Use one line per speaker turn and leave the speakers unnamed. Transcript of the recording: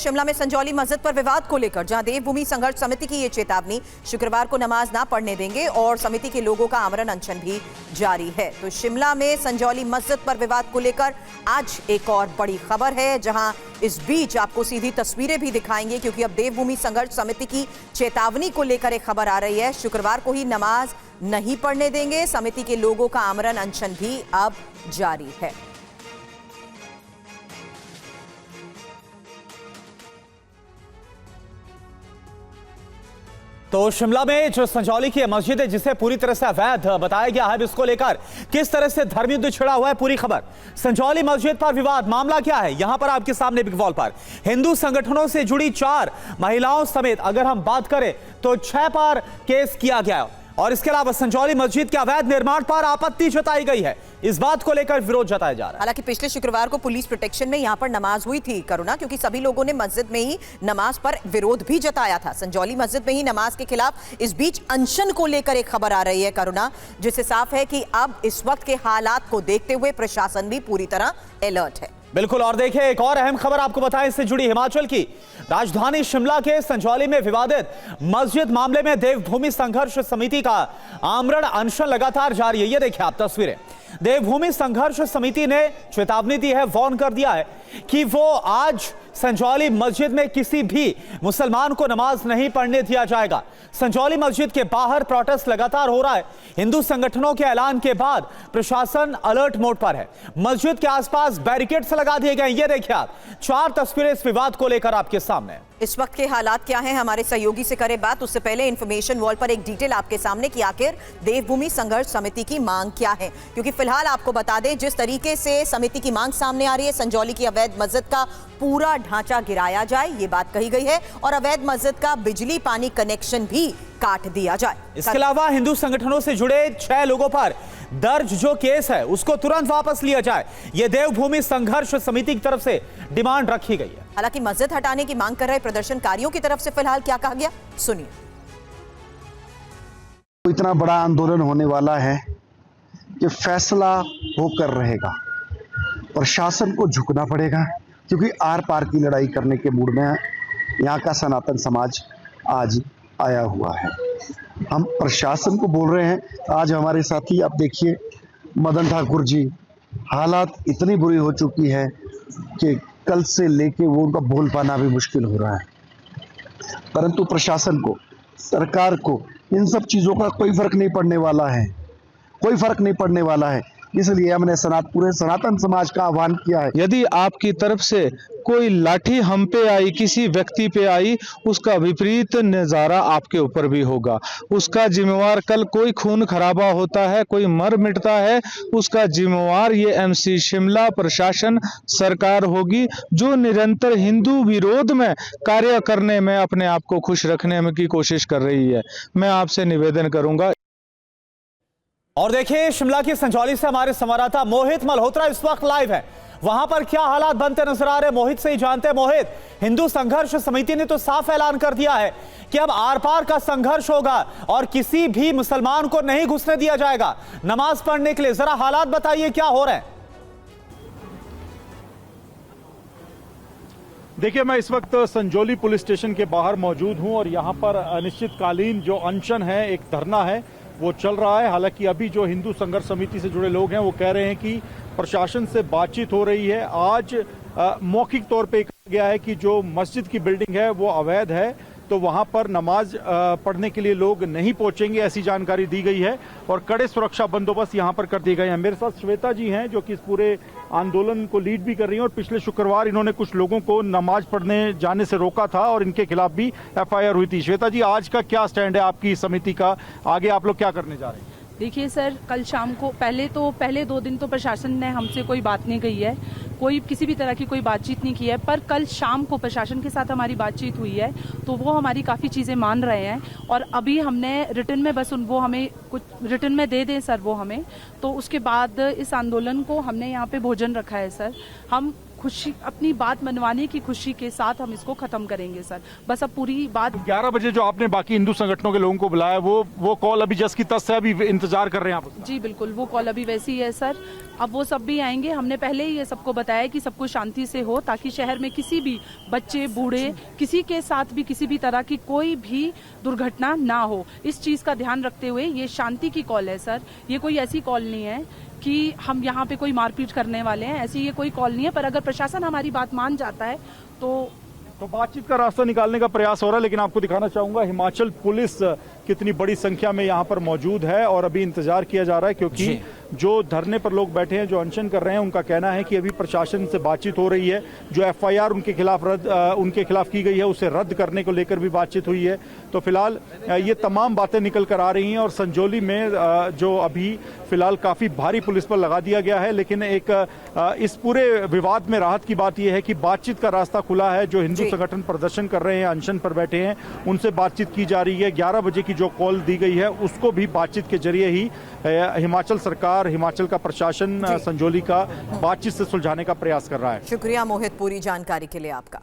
शिमला में संजौली मस्जिद पर विवाद को लेकर, जहां देवभूमि संघर्ष समिति की ये चेतावनी, शुक्रवार को नमाज ना पढ़ने देंगे और समिति के लोगों का आमरण अनशन भी जारी है। तो शिमला में संजौली मस्जिद पर विवाद को लेकर आज एक और बड़ी खबर है, जहां इस बीच आपको सीधी तस्वीरें भी दिखाएंगे, क्योंकि अब देवभूमि संघर्ष समिति की चेतावनी को लेकर एक खबर आ रही है। शुक्रवार को ही नमाज नहीं पढ़ने देंगे, समिति के लोगों का आमरण अनशन भी अब जारी है।
तो शिमला में जो संजौली की मस्जिद है, जिसे पूरी तरह से अवैध बताया गया है, इसको लेकर किस तरह से धर्मयुद्ध छिड़ा हुआ है, पूरी खबर। संजौली मस्जिद पर विवाद, मामला क्या है, यहां पर आपके सामने बिग वॉल पर हिंदू संगठनों से जुड़ी 4 महिलाओं समेत अगर हम बात करें तो 6 पर केस किया गया और इसके अलावा संजौली मस्जिद के अवैध निर्माण पर आपत्ति जताई गई है। इस बात को लेकर विरोध जताया जा रहा है।
हालांकि पिछले शुक्रवार को पुलिस प्रोटेक्शन में यहां पर नमाज हुई थी करुणा, क्योंकि सभी लोगों ने मस्जिद में ही नमाज पर विरोध भी जताया था। संजौली मस्जिद में ही नमाज के खिलाफ इस बीच अनशन को लेकर एक खबर आ रही है करुणा, जिससे साफ है कि अब इस वक्त के हालात को देखते हुए प्रशासन भी पूरी तरह अलर्ट है।
बिल्कुल। और देखिए, एक और अहम खबर आपको बताएं, इससे जुड़ी हिमाचल की राजधानी शिमला के संजौली में विवादित मस्जिद मामले में देवभूमि संघर्ष समिति का आमरण अनशन लगातार जारी है। ये देखिए आप तस्वीरें। देवभूमि संघर्ष समिति ने चेतावनी दी है, वार्न कर दिया है कि वो आज संजौली मस्जिद में किसी भी मुसलमान को नमाज नहीं पढ़ने दिया जाएगा। संजौली मस्जिद के बाहर प्रोटेस्ट लगातार हो रहा है। हिंदू संगठनों के ऐलान के बाद प्रशासन अलर्ट मोड पर है। मस्जिद के आसपास बैरिकेड्स लगा दिए गए। ये देखिए आप 4 तस्वीरें इस विवाद को लेकर आपके सामने।
इस वक्त के हालात क्या हैं, हमारे सहयोगी से करें बात। उससे पहले इंफॉर्मेशन वॉल पर एक डिटेल आपके सामने कि आखिर देवभूमि संघर्ष समिति की मांग क्या है, क्योंकि फिलहाल आपको बता दें जिस तरीके से समिति की मांग सामने आ रही है, संजौली की अवैध मस्जिद का पूरा ढांचा गिराया जाए, ये बात कही गई है, और अवैध मस्जिद का बिजली पानी कनेक्शन भी काट दिया जाए।
इसके अलावा हिंदू संगठनों से जुड़े 6 लोगों पर दर्ज जो केस है उसको तुरंत वापस लिया जाए, यह देवभूमि संघर्ष समिति की तरफ से डिमांड रखी गई है।
हालांकि मस्जिद हटाने की मांग कर रहे प्रदर्शनकारियों की तरफ से फिलहाल क्या कहा गया, सुनिए।
इतना बड़ा आंदोलन होने वाला है कि फैसला होकर रहेगा। प्रशासन को झुकना पड़ेगा, क्योंकि आर पार की लड़ाई करने के मूड में यहाँ का सनातन समाज आज आया हुआ है। हम प्रशासन को बोल रहे हैं, आज हमारे साथी आप देखिए मदन ठाकुर जी, हालात इतनी बुरी हो चुकी है कि कल से लेके वो उनका बोल पाना भी मुश्किल हो रहा है। परंतु प्रशासन को, सरकार को इन सब चीज़ों का कोई फर्क नहीं पड़ने वाला है, कोई फर्क नहीं पड़ने वाला है। इसलिए हमने पूरे सनातन समाज का आह्वान किया है,
यदि आपकी तरफ से कोई लाठी हम पे आई, किसी व्यक्ति पे आई, उसका विपरीत नज़ारा आपके ऊपर भी होगा। उसका जिम्मेवार, कल कोई खून खराबा होता है, कोई मर मिटता है, उसका जिम्मेवार ये एमसी शिमला प्रशासन सरकार होगी, जो निरंतर हिंदू विरोध में कार्य करने में अपने आप को खुश रखने में की कोशिश कर रही है। मैं आपसे निवेदन करूंगा।
और देखिए, शिमला की संजौली से हमारे संवाददाता मोहित मल्होत्रा इस वक्त लाइव है। वहां पर क्या हालात बनते नजर आ रहे हैं, मोहित से ही जानते हैं। मोहित, हिंदू संघर्ष समिति ने तो साफ ऐलान कर दिया है कि अब आर पार का संघर्ष होगा और किसी भी मुसलमान को नहीं घुसने दिया जाएगा नमाज पढ़ने के लिए। जरा हालात बताइए, क्या हो रहे हैं?
देखिए, मैं इस वक्त संजौली पुलिस स्टेशन के बाहर मौजूद हूं और यहां पर अनिश्चितकालीन जो अनशन है, एक धरना है, वो चल रहा है। हालांकि अभी जो हिंदू संघर्ष समिति से जुड़े लोग हैं वो कह रहे हैं कि प्रशासन से बातचीत हो रही है। आज मौखिक तौर पे कहा गया है कि जो मस्जिद की बिल्डिंग है वो अवैध है, तो वहां पर नमाज पढ़ने के लिए लोग नहीं पहुंचेंगे, ऐसी जानकारी दी गई है और कड़े सुरक्षा बंदोबस्त यहां पर कर दिए गए हैं। मेरे साथ श्वेता जी हैं, जो कि इस पूरे आंदोलन को लीड भी कर रही हैं और पिछले शुक्रवार इन्होंने कुछ लोगों को नमाज पढ़ने जाने से रोका था और इनके खिलाफ भी एफआईआर हुई थी। श्वेता जी, आज का क्या स्टैंड है आपकी समिति का, आगे आप लोग क्या करने जा रहे हैं?
देखिए सर, कल शाम को पहले 2 दिन तो प्रशासन ने हमसे कोई बात नहीं कही है, कोई किसी भी तरह की कोई बातचीत नहीं की है, पर कल शाम को प्रशासन के साथ हमारी बातचीत हुई है तो वो हमारी काफ़ी चीज़ें मान रहे हैं और अभी हमने रिटर्न में बस वो हमें कुछ रिटर्न में दे दें सर वो हमें, तो उसके बाद इस आंदोलन को हमने यहाँ पे भोजन रखा है सर। हम खुशी, अपनी बात मनवाने की खुशी के साथ हम इसको खत्म करेंगे सर। बस अब पूरी बात
11 बजे जो आपने बाकी हिंदू संगठनों के लोगों को बुलाया, वो कॉल अभी जस की तस है, अभी इंतजार कर रहे हैं आप?
जी बिल्कुल, वो कॉल अभी वैसी है सर। अब वो सब भी आएंगे। हमने पहले ही ये सबको बताया कि सब कुछ शांति से हो, ताकि शहर में किसी भी बच्चे बूढ़े किसी के साथ भी किसी भी तरह की कोई भी दुर्घटना ना हो। इस चीज का ध्यान रखते हुए ये शांति की कॉल है सर। ये कोई ऐसी कॉल नहीं है कि हम यहाँ पे कोई मारपीट करने वाले हैं, ऐसी ये कोई कॉल नहीं है। पर अगर प्रशासन हमारी बात मान जाता है तो
बातचीत का रास्ता निकालने का प्रयास हो रहा है। लेकिन आपको दिखाना चाहूंगा हिमाचल पुलिस कितनी बड़ी संख्या में यहाँ पर मौजूद है और अभी इंतजार किया जा रहा है, क्योंकि जो धरने पर लोग बैठे हैं, जो अनशन कर रहे हैं, उनका कहना है कि अभी प्रशासन से बातचीत हो रही है। जो एफआईआर उनके खिलाफ की गई है उसे रद्द करने को लेकर भी बातचीत हुई है। तो फिलहाल ये तमाम बातें निकल कर आ रही हैं और संजौली में जो अभी फिलहाल काफी भारी पुलिस पर लगा दिया गया है। लेकिन एक इस पूरे विवाद में राहत की बात यह है कि बातचीत का रास्ता खुला है। जो हिंदू संगठन प्रदर्शन कर रहे हैं, अनशन पर बैठे हैं, उनसे बातचीत की जा रही है। 11 बजे की जो कॉल दी गई है उसको भी बातचीत के जरिए ही हिमाचल सरकार, हिमाचल का प्रशासन संजौली का बातचीत से सुलझाने का प्रयास कर रहा है।
शुक्रिया मोहित पूरी जानकारी के लिए आपका।